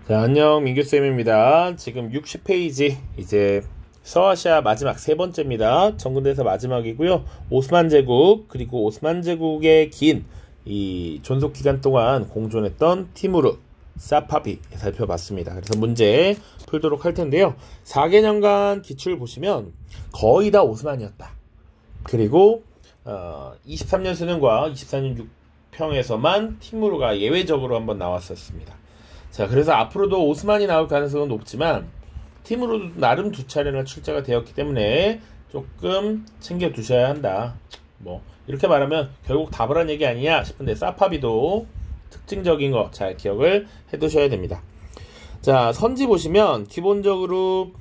자, 안녕, 민규쌤입니다. 지금 60페이지, 이제 서아시아 마지막 세 번째입니다. 정근대사 마지막이고요. 오스만 제국, 그리고 오스만 제국의 긴 이 존속 기간 동안 공존했던 티무르, 사파비 살펴봤습니다. 그래서 문제 풀도록 할 텐데요. 4개년간 기출 보시면 거의 다 오스만이었다. 그리고 23년 수능과 24년 6평에서만 티무르가 예외적으로 한번 나왔었습니다. 자, 그래서 앞으로도 오스만이 나올 가능성은 높지만 티무르도 나름 두 차례나 출제가 되었기 때문에 조금 챙겨 두셔야 한다. 뭐 이렇게 말하면 결국 답을 한 얘기 아니냐 싶은데 사파비도 특징적인 거 잘 기억을 해 두셔야 됩니다. 자, 선지 보시면 기본적으로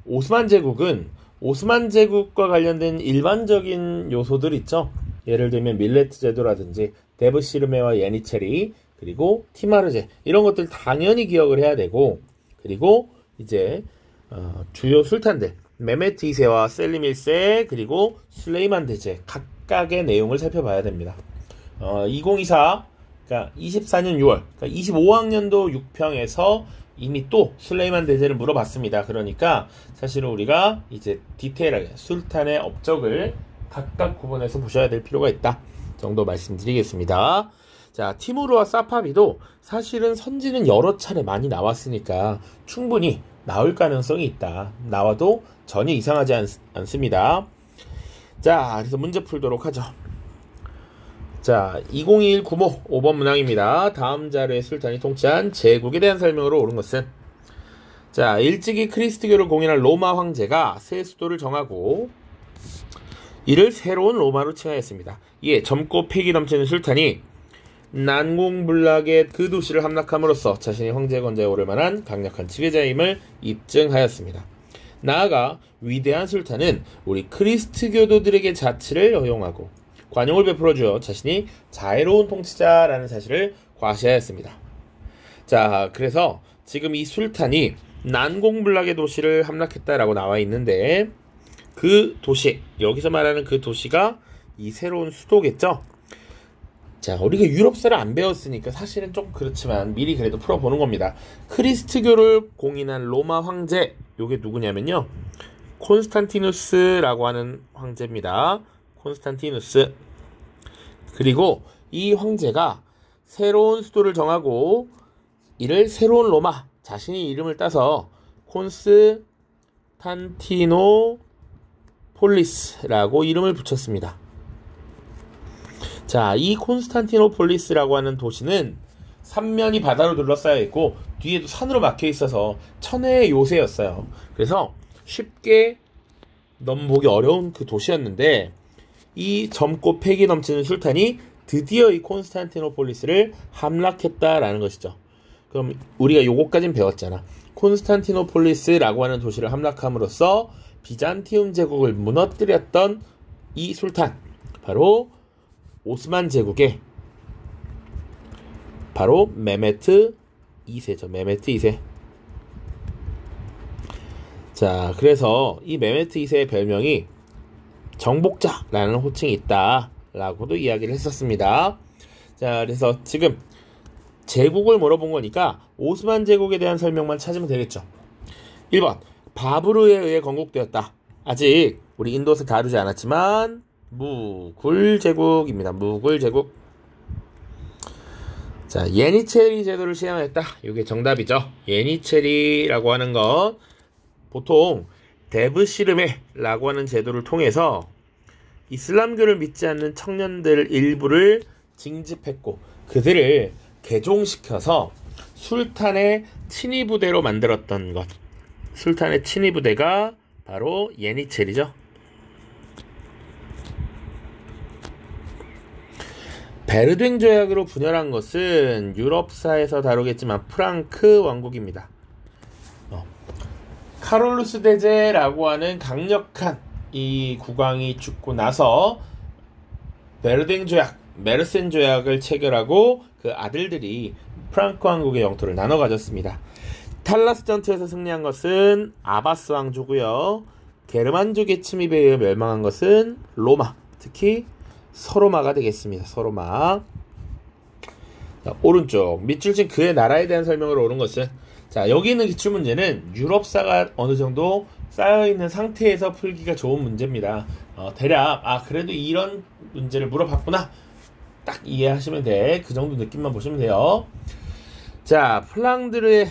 오스만 제국은 오스만 제국과 관련된 일반적인 요소들 있죠. 예를 들면 밀레트 제도라든지 데브시르메와 예니체리, 그리고 티마르제, 이런 것들 당연히 기억을 해야 되고, 그리고 이제 주요 술탄들 메메트 2세와 셀림 1세, 그리고 술레이만 대제 각각의 내용을 살펴봐야 됩니다. 2024, 그러니까 24년 6월, 그러니까 25학년도 6평에서 이미 또 술레이만 대제를 물어봤습니다. 그러니까 사실은 우리가 이제 디테일하게 술탄의 업적을 각각 구분해서 보셔야 될 필요가 있다 정도 말씀드리겠습니다. 자, 티무르와 사파비도 사실은 선지는 여러 차례 많이 나왔으니까 충분히 나올 가능성이 있다. 나와도 전혀 이상하지 않습니다. 자, 그래서 문제 풀도록 하죠. 자, 2021 구모 5번 문항입니다. 다음 자료의 술탄이 통치한 제국에 대한 설명으로 옳은 것은, 자, 일찍이 크리스트교를 공인한 로마 황제가 새 수도를 정하고 이를 새로운 로마로 칭하였습니다. 이에 젊고 패기 넘치는 술탄이 난공불락의 그 도시를 함락함으로써 자신이 황제 권좌에 오를 만한 강력한 지배자임을 입증하였습니다. 나아가 위대한 술탄은 우리 크리스트교도들에게 자치를 허용하고 관용을 베풀어주어 자신이 자애로운 통치자라는 사실을 과시하였습니다. 자, 그래서 지금 이 술탄이 난공불락의 도시를 함락했다라고 나와 있는데, 그 도시, 여기서 말하는 그 도시가 이 새로운 수도겠죠? 자, 우리가 유럽사를 안 배웠으니까 사실은 좀 그렇지만 미리 그래도 풀어보는 겁니다. 크리스트교를 공인한 로마 황제, 요게 누구냐면요, 콘스탄티누스라고 하는 황제입니다. 콘스탄티누스. 그리고 이 황제가 새로운 수도를 정하고 이를 새로운 로마, 자신의 이름을 따서 콘스탄티노폴리스라고 이름을 붙였습니다. 자, 이 콘스탄티노폴리스라고 하는 도시는 삼면이 바다로 둘러싸여 있고 뒤에도 산으로 막혀 있어서 천혜의 요새였어요. 그래서 쉽게 넘보기 어려운 그 도시였는데, 이 젊고 패기 넘치는 술탄이 드디어 이 콘스탄티노폴리스를 함락했다라는 것이죠. 그럼 우리가 요거까진 배웠잖아. 콘스탄티노폴리스라고 하는 도시를 함락함으로써 비잔티움 제국을 무너뜨렸던 이 술탄, 바로 오스만 제국의 바로 메메트 2세죠. 메메트 2세. 자, 그래서 이 메메트 2세의 별명이 정복자라는 호칭이 있다라고도 이야기를 했었습니다. 자, 그래서 지금 제국을 물어본 거니까 오스만 제국에 대한 설명만 찾으면 되겠죠. 1번, 바브르에 의해 건국되었다. 아직 우리 인도에서 다루지 않았지만 무굴 제국입니다. 무굴 제국. 자, 예니체리 제도를 시행했다. 이게 정답이죠. 예니체리라고 하는 건 보통 데브시르메라고 하는 제도를 통해서 이슬람교를 믿지 않는 청년들 일부를 징집했고 그들을 개종시켜서 술탄의 친위부대로 만들었던 것. 술탄의 친위부대가 바로 예니체리죠. 베르댕 조약으로 분열한 것은 유럽사에서 다루겠지만 프랑크 왕국입니다. 카롤루스 대제라고 하는 강력한 이 국왕이 죽고 나서 베르댕 조약, 메르센 조약을 체결하고 그 아들들이 프랑크 왕국의 영토를 나눠 가졌습니다. 탈라스 전투에서 승리한 것은 아바스 왕조고요. 게르만족의 침입에 의해 멸망한 것은 로마, 특히 서로마가 되겠습니다. 서로마. 자, 오른쪽 밑줄 친 그의 나라에 대한 설명으로 옳은 것은, 자, 여기 있는 기출문제는 유럽사가 어느 정도 쌓여있는 상태에서 풀기가 좋은 문제입니다. 대략 그래도 이런 문제를 물어봤구나 딱 이해하시면 돼. 그 정도 느낌만 보시면 돼요. 자, 플랑드르의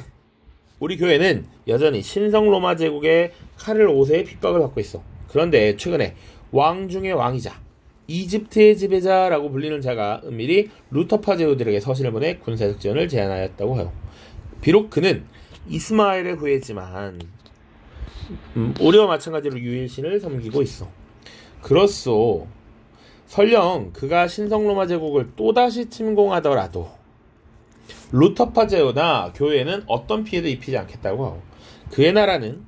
우리 교회는 여전히 신성 로마 제국의 카를 5세의 핍박을 받고 있어. 그런데 최근에 왕 중의 왕이자 이집트의 지배자라고 불리는 자가 은밀히 루터파 제후들에게 서신을 보내 군사적 지원을 제안하였다고 해요. 비록 그는 이스마엘의 후예지만 우리와 마찬가지로 유일신을 섬기고 있어. 그렇소. 설령 그가 신성 로마 제국을 또다시 침공하더라도 루터파 제후나 교회는 어떤 피해도 입히지 않겠다고 하고, 그의 나라는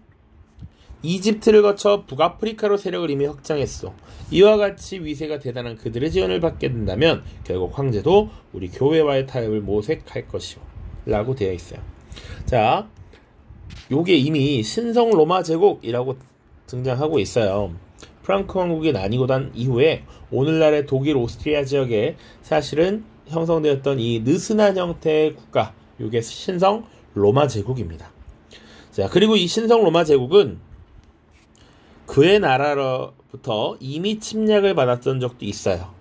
이집트를 거쳐 북아프리카로 세력을 이미 확장했어. 이와 같이 위세가 대단한 그들의 지원을 받게 된다면 결국 황제도 우리 교회와의 타협을 모색할 것이오 라고 되어 있어요. 자, 요게 이미 신성 로마 제국이라고 등장하고 있어요. 프랑크 왕국이 나뉘고 난 이후에 오늘날의 독일 오스트리아 지역에 사실은 형성되었던 이 느슨한 형태의 국가, 요게 신성 로마 제국입니다. 자, 그리고 이 신성 로마 제국은 그의 나라로부터 이미 침략을 받았던 적도 있어요.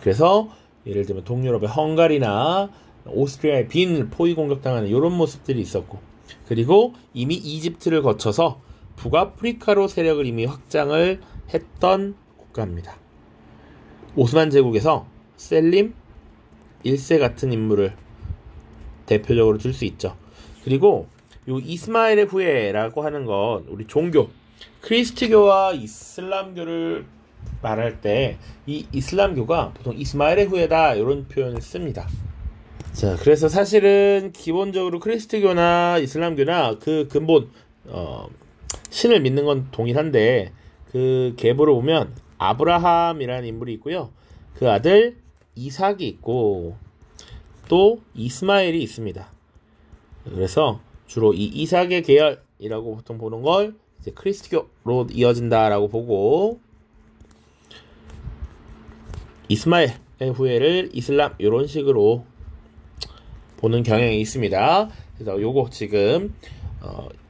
그래서 예를 들면 동유럽의 헝가리나 오스트리아의 빈 포위 공격당하는 이런 모습들이 있었고, 그리고 이미 이집트를 거쳐서 북아프리카로 세력을 이미 확장을 했던 국가입니다. 오스만 제국에서 셀림 1세 같은 인물을 대표적으로 들 수 있죠. 그리고 요 이스마엘의 후예라고 하는 건 우리 종교 크리스트교와 이슬람교를 말할 때 이 이슬람교가 보통 이스마엘의 후예다 이런 표현을 씁니다. 자, 그래서 사실은 기본적으로 크리스트교나 이슬람교나 그 근본 신을 믿는 건 동일한데, 그 계보를 보면 아브라함이라는 인물이 있고요, 그 아들 이삭이 있고 또 이스마엘이 있습니다. 그래서 주로 이 이삭의 계열이라고 보통 보는 걸 이제 크리스트교로 이어진다라고 보고, 이스마엘의 후예를 이슬람 이런 식으로 보는 경향이 있습니다. 그래서 요거 지금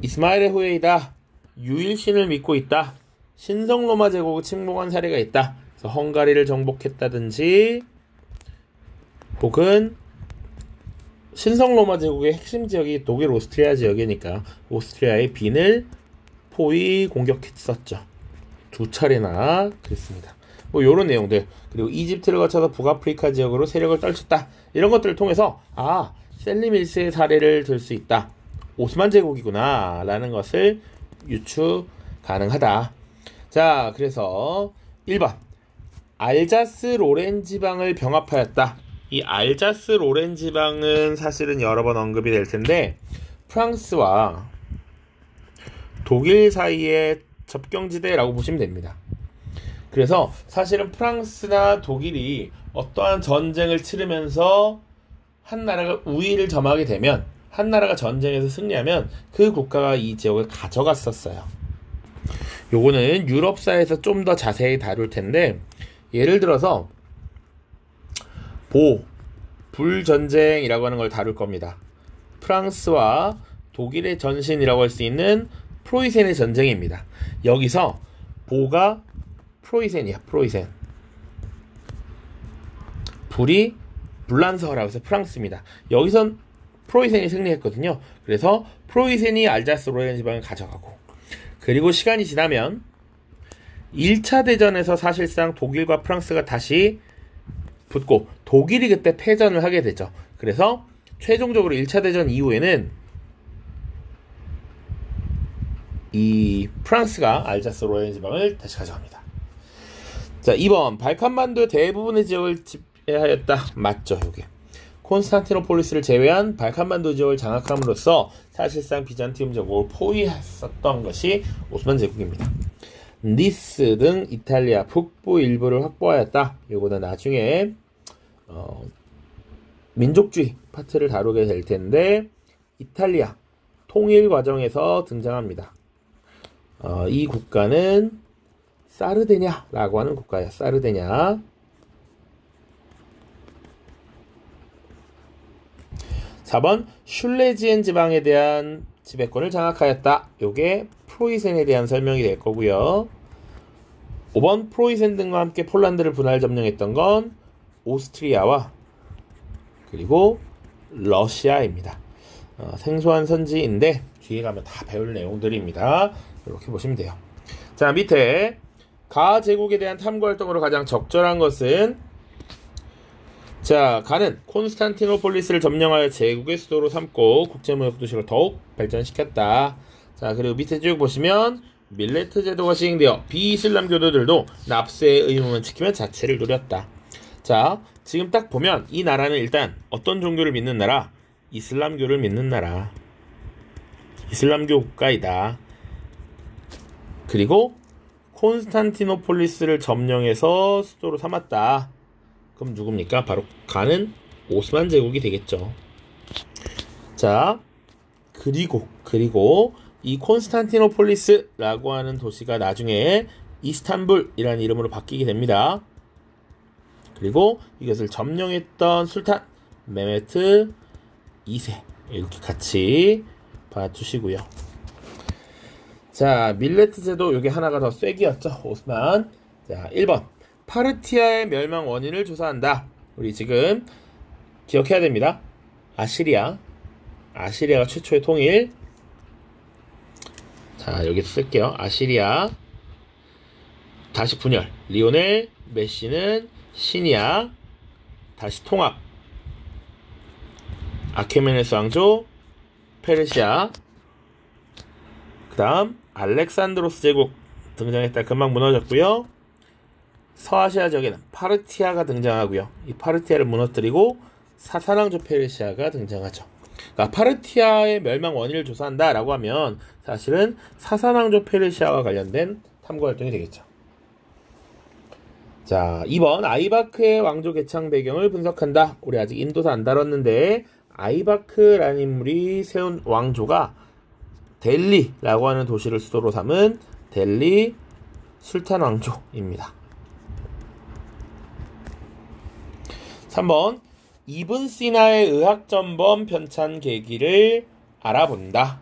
이스마엘의 후예이다, 유일신을 믿고 있다, 신성 로마 제국을 침공한 사례가 있다, 그래서 헝가리를 정복했다든지, 혹은 신성 로마 제국의 핵심 지역이 독일 오스트리아 지역이니까 오스트리아의 빈을 포위 공격했었죠. 2차례나 그랬습니다. 뭐 요런 내용들, 그리고 이집트를 거쳐서 북아프리카 지역으로 세력을 떨쳤다, 이런 것들을 통해서 셀림 1세의 사례를 들 수 있다, 오스만 제국이구나 라는 것을 유추 가능하다. 자, 그래서 1번 알자스 로렌 지방을 병합하였다. 이 알자스 로렌 지방은 사실은 여러 번 언급이 될 텐데, 프랑스와 독일 사이의 접경지대라고 보시면 됩니다. 그래서 사실은 프랑스나 독일이 어떠한 전쟁을 치르면서 한 나라가 우위를 점하게 되면, 한 나라가 전쟁에서 승리하면 그 국가가 이 지역을 가져갔었어요. 요거는 유럽사에서 좀 더 자세히 다룰 텐데, 예를 들어서 불전쟁이라고 하는 걸 다룰 겁니다. 프랑스와 독일의 전신이라고 할 수 있는 프로이센의 전쟁입니다. 여기서 보가 프로이센이야, 프로이센. 불이 불란서라고 해서 프랑스입니다. 여기선 프로이센이 승리했거든요. 그래서 프로이센이 알자스 로렌 지방을 가져가고, 그리고 시간이 지나면 1차 대전에서 사실상 독일과 프랑스가 다시 붙고 독일이 그때 패전을 하게 되죠. 그래서 최종적으로 1차 대전 이후에는 이 프랑스가 알자스 로렌 지방을 다시 가져갑니다. 자, 2번 발칸반도의 대부분의 지역을 지배하였다. 맞죠, 요게. 콘스탄티노폴리스를 제외한 발칸반도 지역을 장악함으로써 사실상 비잔티움 제국을 포위했었던 것이 오스만 제국입니다. 니스 등 이탈리아 북부 일부를 확보하였다. 요거는 나중에 민족주의 파트를 다루게 될 텐데, 이탈리아 통일 과정에서 등장합니다. 이 국가는 사르데냐라고 하는 국가예요. 사르데냐. 4번 슐레지엔 지방에 대한 지배권을 장악하였다. 요게 프로이센에 대한 설명이 될 거고요. 5번 프로이센 등과 함께 폴란드를 분할 점령했던 건 오스트리아와 그리고 러시아입니다. 생소한 선지인데 뒤에 가면 다 배울 내용들입니다. 이렇게 보시면 돼요. 자, 밑에 가 제국에 대한 탐구 활동으로 가장 적절한 것은, 자, 가는 콘스탄티노폴리스를 점령하여 제국의 수도로 삼고 국제무역 도시로 더욱 발전시켰다. 자, 그리고 밑에 쭉 보시면 밀레트 제도가 시행되어 비이슬람 교도들도 납세의 의무만 지키며 자치를 누렸다. 자, 지금 딱 보면 이 나라는 일단 어떤 종교를 믿는 나라? 이슬람교를 믿는 나라. 이슬람교 국가이다. 그리고 콘스탄티노폴리스를 점령해서 수도로 삼았다. 그럼 누굽니까? 바로 가는 오스만 제국이 되겠죠. 자, 그리고 이 콘스탄티노폴리스라고 하는 도시가 나중에 이스탄불이라는 이름으로 바뀌게 됩니다. 그리고 이것을 점령했던 술탄 메메트 2세 이렇게 같이 봐주시고요. 자, 밀레트 제도 요게 하나가 더 쐐기였죠. 오스만. 자, 1번 파르티아의 멸망 원인을 조사한다. 우리 지금 기억해야 됩니다. 아시리아가 최초의 통일. 자, 여기서 쓸게요. 아시리아 다시 분열. 리오넬 메시는 시니아 다시 통합. 아케메네스 왕조 페르시아. 그 다음 알렉산드로스 제국 등장했다. 금방 무너졌고요. 서아시아 지역에는 파르티아가 등장하고요. 이 파르티아를 무너뜨리고 사사왕조 페르시아가 등장하죠. 그러니까 파르티아의 멸망 원인을 조사한다 라고 하면 사실은 사사왕조 페르시아와 관련된 탐구활동이 되겠죠. 자, 2번 아이바크의 왕조 개창 배경을 분석한다. 우리 아직 인도사 안 다뤘는데 아이바크라는 인물이 세운 왕조가 델리라고 하는 도시를 수도로 삼은 델리 술탄 왕조입니다. 3번 이븐 시나의 의학전범 편찬 계기를 알아본다.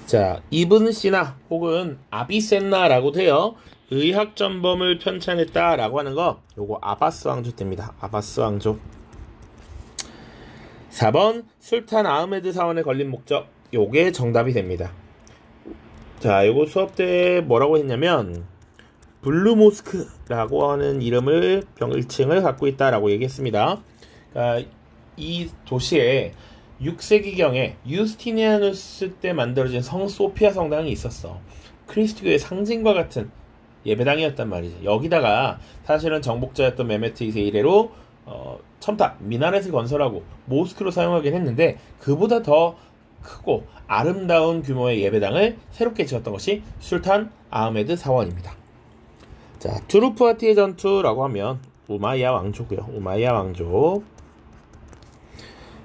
자, 이븐 시나 혹은 아비센나라고 돼요. 의학전범을 편찬했다라고 하는 거 요거 아바스 왕조 때입니다. 아바스 왕조. 4번 술탄 아흐메드 사원에 걸린 목적 요게 정답이 됩니다. 자, 요거 수업 때 뭐라고 했냐면 블루모스크라고 하는 이름을 병일칭을 갖고 있다라고 얘기했습니다. 그러니까 이 도시에 6세기경에 유스티니아누스 때 만들어진 성 소피아 성당이 있었어. 그리스도교의 상징과 같은 예배당이었단 말이죠. 여기다가 사실은 정복자였던 메메트 2세 이래로 첨탑, 미나렛을 건설하고 모스크로 사용하긴 했는데 그보다 더 크고 아름다운 규모의 예배당을 새롭게 지었던 것이 술탄 아흐메드 사원입니다. 자, 투르프아티의 전투라고 하면 우마이야 왕조고요. 우마이야 왕조.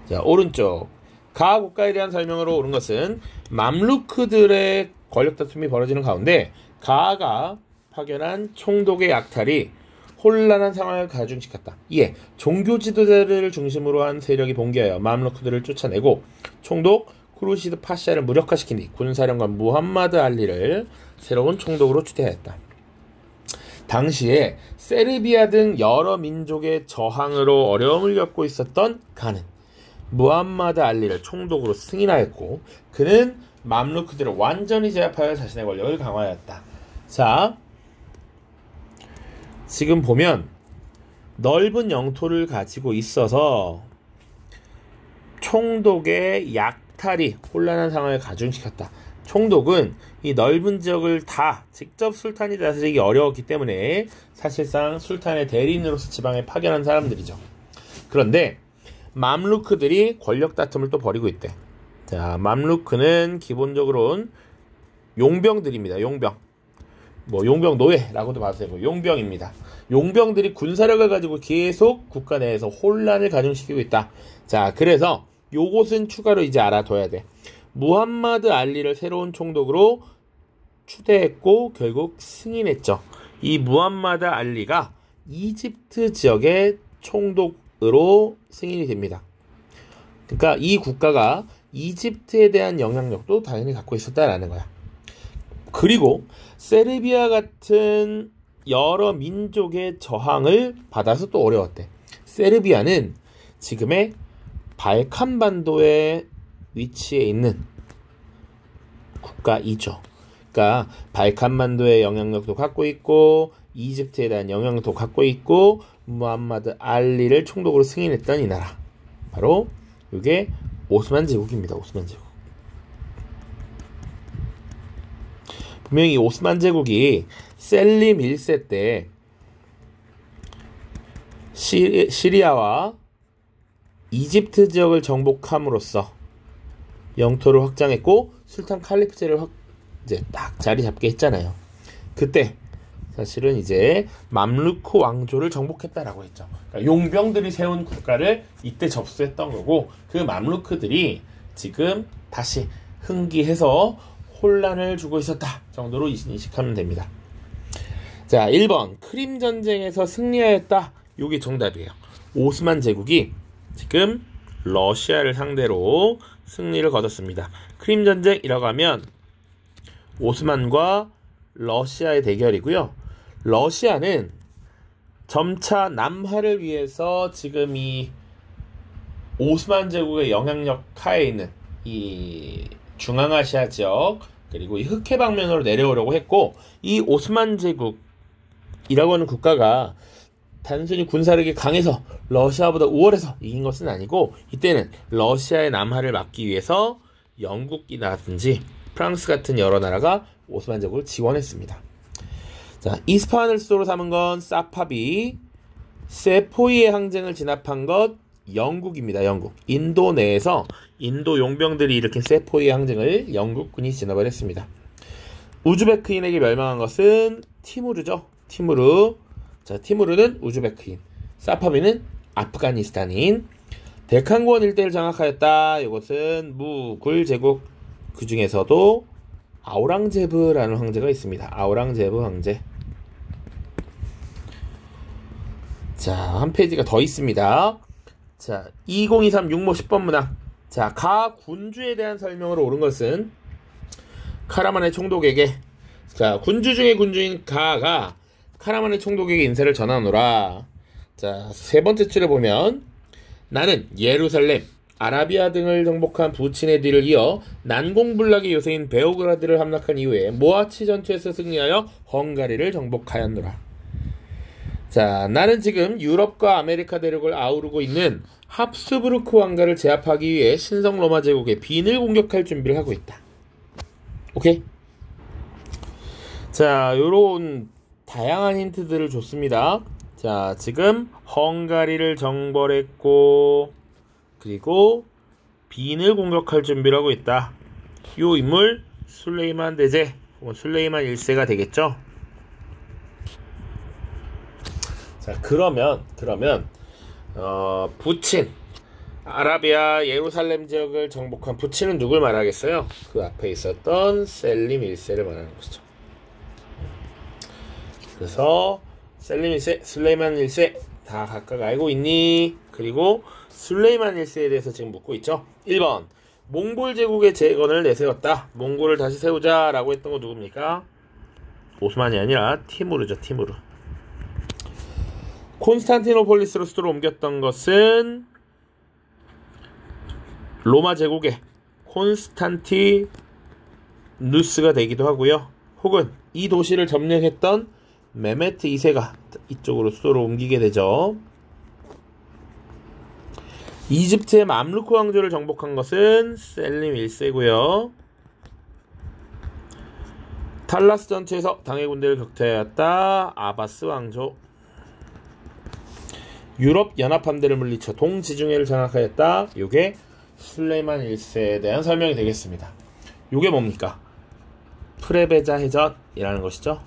자, 오른쪽 가 국가에 대한 설명으로 옳은 것은 맘루크들의 권력 다툼이 벌어지는 가운데 가가 파견한 총독의 약탈이 혼란한 상황을 가중시켰다. 이에 종교 지도자를 중심으로 한 세력이 봉기하여 맘루크들을 쫓아내고 총독 쿠르시드 파샤를 무력화시킨 뒤 군사령관 무함마드 알리를 새로운 총독으로 추대하였다. 당시에 세르비아 등 여러 민족의 저항으로 어려움을 겪고 있었던 가는 무함마드 알리를 총독으로 승인하였고 그는 맘루크들을 완전히 제압하여 자신의 권력을 강화하였다. 자, 지금 보면 넓은 영토를 가지고 있어서 총독의 약탈이 혼란한 상황을 가중시켰다. 총독은 이 넓은 지역을 다 직접 술탄이 다스리기 어려웠기 때문에 사실상 술탄의 대리인으로서 지방에 파견한 사람들이죠. 그런데 맘루크들이 권력 다툼을 또 벌이고 있대. 자, 맘루크는 기본적으로는 용병들입니다. 용병. 용병 노예라고도 봐도 되고 용병입니다. 용병들이 군사력을 가지고 계속 국가 내에서 혼란을 가중시키고 있다. 자, 그래서 요것은 추가로 이제 알아둬야 돼. 무함마드 알리를 새로운 총독으로 추대했고 결국 승인했죠. 이 무함마드 알리가 이집트 지역의 총독으로 승인이 됩니다. 그러니까 이 국가가 이집트에 대한 영향력도 당연히 갖고 있었다라는 거야. 그리고 세르비아 같은 여러 민족의 저항을 받아서 또 어려웠대. 세르비아는 지금의 발칸반도에 위치해 있는 국가이죠. 그러니까 발칸반도의 영향력도 갖고 있고 이집트에 대한 영향력도 갖고 있고 무함마드 알리를 총독으로 승인했던 이 나라, 바로 이게 오스만 제국입니다. 오스만 제국. 분명히 이 오스만 제국이 셀림 1세 때 시리아와 이집트 지역을 정복함으로써 영토를 확장했고 술탄 칼리프제를 이제 딱 자리 잡게 했잖아요. 그때 사실은 이제 맘루크 왕조를 정복했다라고 했죠. 그러니까 용병들이 세운 국가를 이때 접수했던 거고, 그 맘루크들이 지금 다시 흥기해서 혼란을 주고 있었다 정도로 인식하면 됩니다. 자, 1번 크림 전쟁에서 승리하였다. 요게 정답이에요. 오스만 제국이 지금 러시아를 상대로 승리를 거뒀습니다. 크림 전쟁이라고 하면 오스만과 러시아의 대결이고요. 러시아는 점차 남하를 위해서 지금 이 오스만 제국의 영향력 하에 있는 이 중앙아시아 지역 그리고 이 흑해 방면으로 내려오려고 했고, 이 오스만 제국이라고 하는 국가가 단순히 군사력이 강해서 러시아보다 우월해서 이긴 것은 아니고, 이때는 러시아의 남하를 막기 위해서 영국이라든지 프랑스 같은 여러 나라가 오스만 제국을 지원했습니다. 자, 이스파한을 수도로 삼은 건 사파비, 세포이의 항쟁을 진압한 것 영국입니다. 영국. 인도 내에서 인도 용병들이 일으킨 세포이의 항쟁을 영국군이 진압을 했습니다. 우즈베크인에게 멸망한 것은 티무르죠. 티무르. 자, 티무르는 우즈베크인, 사파비는 아프가니스탄인. 데칸권 일대를 장악하였다. 이것은 무굴 제국. 그 중에서도 아우랑제브라는 황제가 있습니다. 아우랑제브 황제. 자, 한 페이지가 더 있습니다. 자, 2023 육모 10번 문항. 자, 가 군주에 대한 설명으로 옳은 것은 카라만의 총독에게, 자, 군주 중의 군주인 가가 카라만의 총독에게 인사를 전하노라. 자, 세 번째 줄에 보면 나는 예루살렘, 아라비아 등을 정복한 부친의 뒤를 이어 난공불락의 요새인 베오그라드를 함락한 이후에 모아치 전투에서 승리하여 헝가리를 정복하였노라. 자, 나는 지금 유럽과 아메리카 대륙을 아우르고 있는 합스부르크 왕가를 제압하기 위해 신성 로마 제국의 빈을 공격할 준비를 하고 있다. 오케이? 자, 요런 다양한 힌트들을 줬습니다. 자, 지금 헝가리를 정벌했고, 그리고 빈을 공격할 준비를 하고 있다. 요 인물 술레이만 대제 혹은 술레이만 1세가 되겠죠. 자, 그러면 부친, 아라비아 예루살렘 지역을 정복한 부친은 누굴 말하겠어요? 그 앞에 있었던 셀림 1세를 말하는 것이죠. 그래서 셀림 1세, 술레이만 1세 다 각각 알고 있니? 그리고 술레이만 1세에 대해서 지금 묻고 있죠. 1번 몽골 제국의 재건을 내세웠다. 몽골을 다시 세우자 라고 했던 거 누굽니까? 오스만이 아니라 티무르죠. 티무르. 콘스탄티노폴리스로 수도를 옮겼던 것은 로마 제국의 콘스탄티누스가 되기도 하고요. 혹은 이 도시를 점령했던 메메트 2세가 이쪽으로 수도를 옮기게 되죠. 이집트의 맘루크 왕조를 정복한 것은 셀림 1세고요. 탈라스 전투에서 당해 군대를 격퇴하였다. 아바스 왕조. 유럽 연합함대를 물리쳐 동지중해를 장악하였다. 요게 술레이만 1세에 대한 설명이 되겠습니다. 요게 뭡니까? 프레베자 해전이라는 것이죠.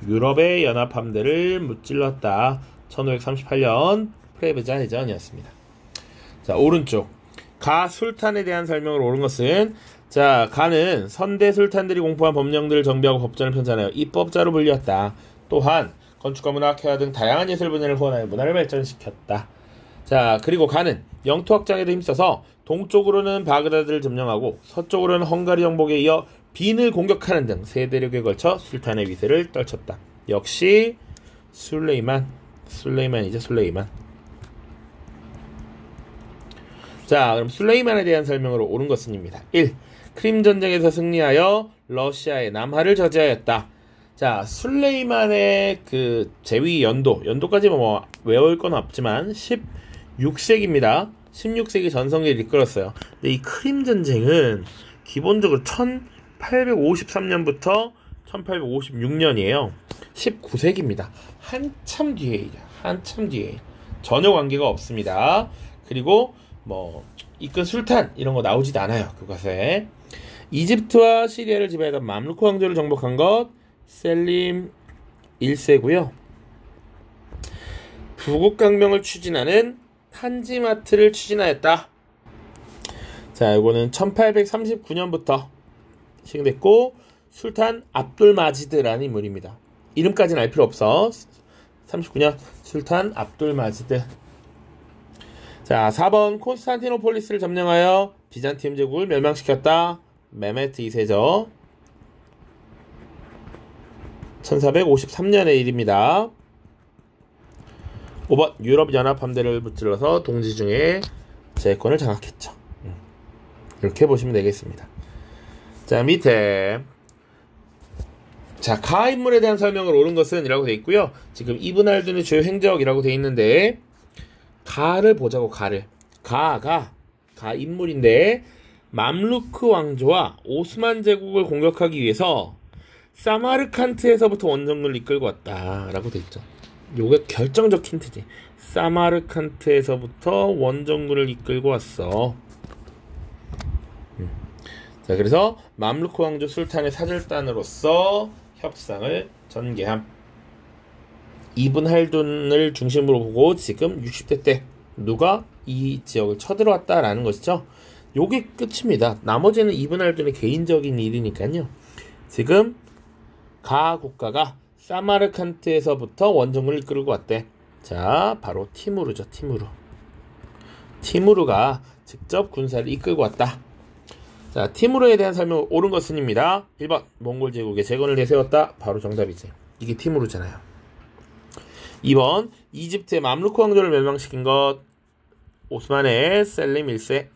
유럽의 연합함대를 무찔렀다. 1538년 프레베자 해전이었습니다. 자, 오른쪽 가 술탄에 대한 설명을 옳은 것은, 자, 가는 선대 술탄들이 공포한 법령들을 정비하고 법전을 편찬하여 입법자로 불렸다. 또한 건축과 문화, 회화 등 다양한 예술 분야를 후원하여 문화를 발전시켰다. 자, 그리고 가는 영토 확장에도 힘써서 동쪽으로는 바그다드를 점령하고 서쪽으로는 헝가리 정복에 이어 빈을 공격하는 등 세 대륙에 걸쳐 술탄의 위세를 떨쳤다. 역시 술레이만이죠, 술레이만. 자, 그럼 술레이만에 대한 설명으로 옳은 것은입니다. 1. 크림 전쟁에서 승리하여 러시아의 남하를 저지하였다. 자, 술레이만의 그 재위 연도까지 뭐 외울 건 없지만 16세기입니다. 16세기 전성기를 이끌었어요. 근데 이 크림 전쟁은 기본적으로 1853년부터 1856년이에요. 19세기입니다. 한참 뒤에 전혀 관계가 없습니다. 그리고 뭐 이끈 술탄 이런 거 나오지도 않아요. 그것에 이집트와 시리아를 지배하던 맘루크 왕조를 정복한 것 셀림 1세고요. 부국강명을 추진하는 탄지마트를 추진하였다. 자, 이거는 1839년부터 시행됐고 술탄 압둘 마지드라는 인물입니다. 이름까지는 알 필요 없어. 39년 술탄 압둘 마지드. 자, 4번 콘스탄티노폴리스를 점령하여 비잔티움 제국을 멸망시켰다. 메메트 2세죠. 1453년의 일입니다. 5번 유럽 연합 함대를 무찔러서 동지 중에 제해권을 장악했죠. 이렇게 보시면 되겠습니다. 자, 밑에 자, 가 인물에 대한 설명을 옳은 것은 이라고 되어 있고요. 지금 이브н 할둔의 주요 행적이라고 되어 있는데 가를 보자고. 가 인물인데 맘루크 왕조와 오스만 제국을 공격하기 위해서 사마르칸트에서부터 원정군을 이끌고 왔다 라고 되어 있죠. 요게 결정적 힌트지. 사마르칸트에서부터 원정군을 이끌고 왔어. 자, 그래서 맘루크 왕조 술탄의 사절단으로서 협상을 전개함. 이브n 할둔을 중심으로 보고 지금 60대 때 누가 이 지역을 쳐들어왔다라는 것이죠. 요게 끝입니다. 나머지는 이브n 할둔의 개인적인 일이니까요. 지금 가 국가가 사마르칸트에서부터 원정군을 이끌고 왔대. 자, 바로 티무르죠. 티무르가 직접 군사를 이끌고 왔다. 자, 티무르에 대한 설명 옳은 것은입니다. 1번 몽골 제국의 재건을 내세웠다. 바로 정답이지. 이게 티무르잖아요. 2번 이집트의 맘루크 왕조를 멸망시킨 것 오스만의 셀림 1세.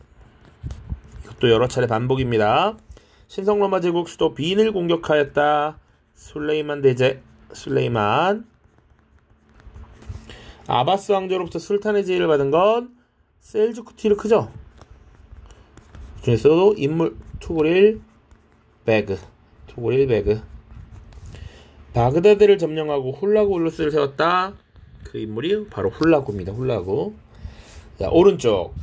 이것도 여러 차례 반복입니다. 신성로마 제국 수도 빈을 공격하였다. 술레이만 대제. 술레이만. 아바스 왕조로부터 술탄의 지위를 받은 건 셀주크 티르크죠. 중에서도 인물 투구릴 베그. 바그다드를 점령하고 훌라구 울루스를 세웠다. 그 인물이 바로 훌라구입니다. 훌라구. 자, 오른쪽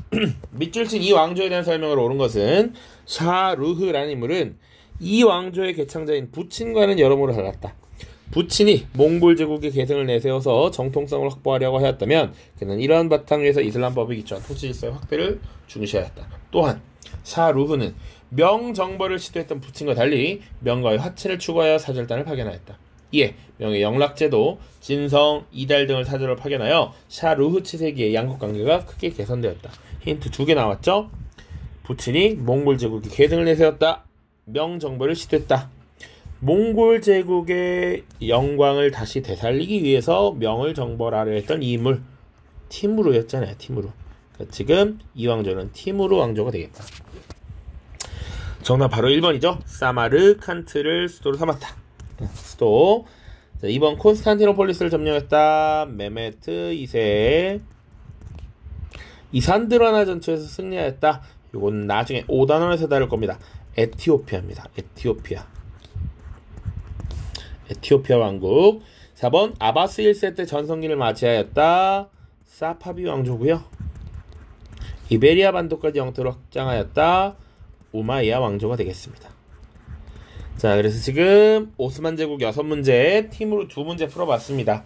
밑줄 친 이 왕조에 대한 설명을 옳은 것은 샤루흐라는 인물은 이 왕조의 개창자인 부친과는 여러모로 달랐다. 부친이 몽골 제국의 계승을 내세워서 정통성을 확보하려고 하였다면 그는 이러한 바탕 위에서 이슬람법을 기초한 토지 질서의 확대를 중시하였다. 또한 샤루흐는 명정벌을 시도했던 부친과 달리 명과의 화친을 추구하여 사절단을 파견하였다. 이에 명의 영락제도, 진성, 이달 등을 사절로 파견하여 샤루흐 치세기의 양국관계가 크게 개선되었다. 힌트 2개 나왔죠? 부친이 몽골 제국의 계승을 내세웠다. 명정벌을 시도했다. 몽골 제국의 영광을 다시 되살리기 위해서 명을 정벌하려 했던 이 인물 티무르였잖아요. 티무르. 그러니까 지금 이 왕조는 티무르 왕조가 되겠다. 정답 바로 1번이죠. 사마르칸트를 수도로 삼았다. 수도. 자, 2번 콘스탄티노폴리스를 점령했다. 메메트 2세. 이산드라나 전투에서 승리하였다. 이건 나중에 5단원에서 다룰 겁니다. 에티오피아입니다. 에티오피아 왕국. 4번 아바스 1세 때 전성기를 맞이하였다. 사파비 왕조고요. 이베리아 반도까지 영토를 확장하였다. 우마이야 왕조가 되겠습니다. 자, 그래서 지금 오스만 제국 6문제, 티무르 2문제 풀어봤습니다.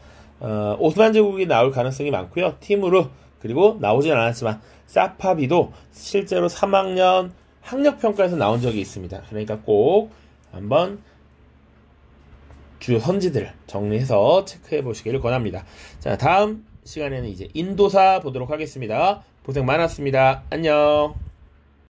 오스만 제국이 나올 가능성이 많고요. 티무르, 그리고 나오진 않았지만 사파비도 실제로 3학년 학력평가에서 나온 적이 있습니다. 그러니까 꼭 한번 주요 선지들을 정리해서 체크해 보시기를 권합니다. 자, 다음 시간에는 이제 인도사 보도록 하겠습니다. 고생 많았습니다. 안녕.